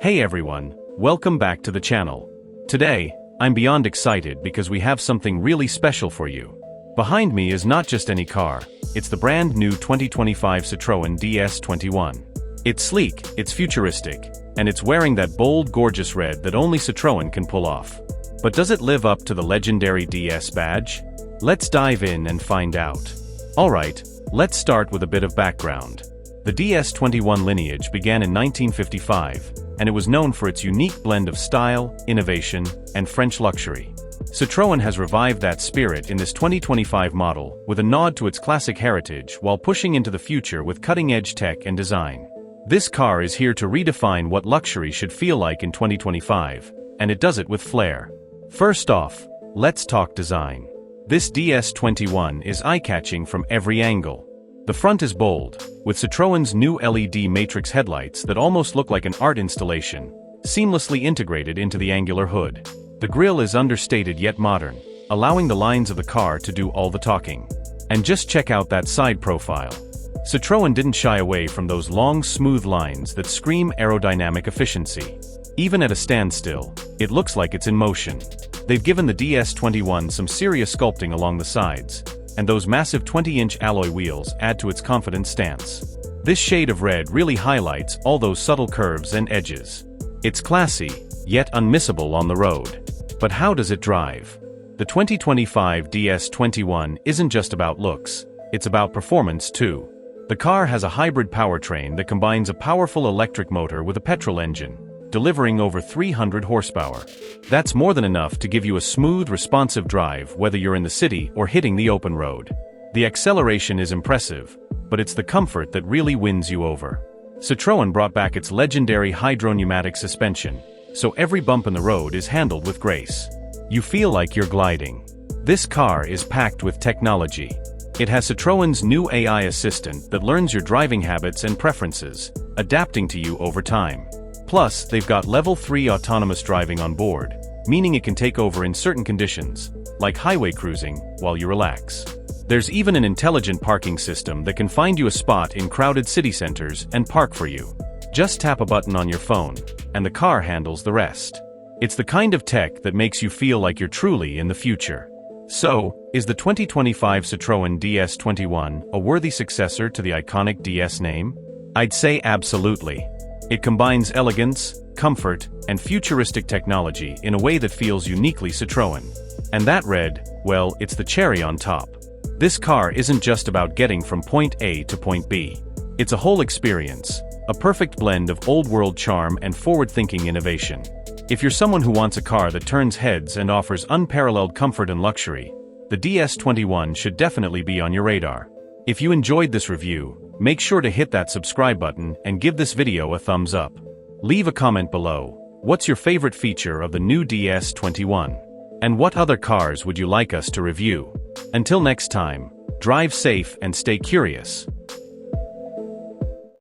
Hey everyone, welcome back to the channel. Today, I'm beyond excited because we have something really special for you. Behind me is not just any car, it's the brand new 2025 Citroën DS21. It's sleek, it's futuristic, and it's wearing that bold, gorgeous red that only Citroën can pull off. But does it live up to the legendary DS badge? Let's dive in and find out. Alright, let's start with a bit of background. The DS21 lineage began in 1955, and it was known for its unique blend of style, innovation, and French luxury. Citroën has revived that spirit in this 2025 model with a nod to its classic heritage while pushing into the future with cutting-edge tech and design. This car is here to redefine what luxury should feel like in 2025, and it does it with flair. First off, let's talk design. This DS21 is eye-catching from every angle. The front is bold, with Citroën's new LED matrix headlights that almost look like an art installation, seamlessly integrated into the angular hood. The grille is understated yet modern, allowing the lines of the car to do all the talking. And just check out that side profile. Citroën didn't shy away from those long, smooth lines that scream aerodynamic efficiency. Even at a standstill, it looks like it's in motion. They've given the DS21 some serious sculpting along the sides, and those massive 20-inch alloy wheels add to its confident stance. This shade of red really highlights all those subtle curves and edges. It's classy, yet unmissable on the road. But how does it drive? The 2025 DS21 isn't just about looks, it's about performance too. The car has a hybrid powertrain that combines a powerful electric motor with a petrol engine, delivering over 300 horsepower. That's more than enough to give you a smooth, responsive drive whether you're in the city or hitting the open road. The acceleration is impressive, but it's the comfort that really wins you over. Citroën brought back its legendary hydropneumatic suspension, so every bump in the road is handled with grace. You feel like you're gliding. This car is packed with technology. It has Citroën's new AI assistant that learns your driving habits and preferences, adapting to you over time. Plus, they've got Level 3 autonomous driving on board, meaning it can take over in certain conditions, like highway cruising, while you relax. There's even an intelligent parking system that can find you a spot in crowded city centers and park for you. Just tap a button on your phone, and the car handles the rest. It's the kind of tech that makes you feel like you're truly in the future. So, is the 2025 Citroën DS21 a worthy successor to the iconic DS name? I'd say absolutely. It combines elegance, comfort, and futuristic technology in a way that feels uniquely Citroën. And that red, well, it's the cherry on top. This car isn't just about getting from point A to point B. It's a whole experience, a perfect blend of old-world charm and forward-thinking innovation. If you're someone who wants a car that turns heads and offers unparalleled comfort and luxury, the DS21 should definitely be on your radar. If you enjoyed this review, make sure to hit that subscribe button and give this video a thumbs up. Leave a comment below. What's your favorite feature of the new DS21? And what other cars would you like us to review? Until next time, drive safe and stay curious.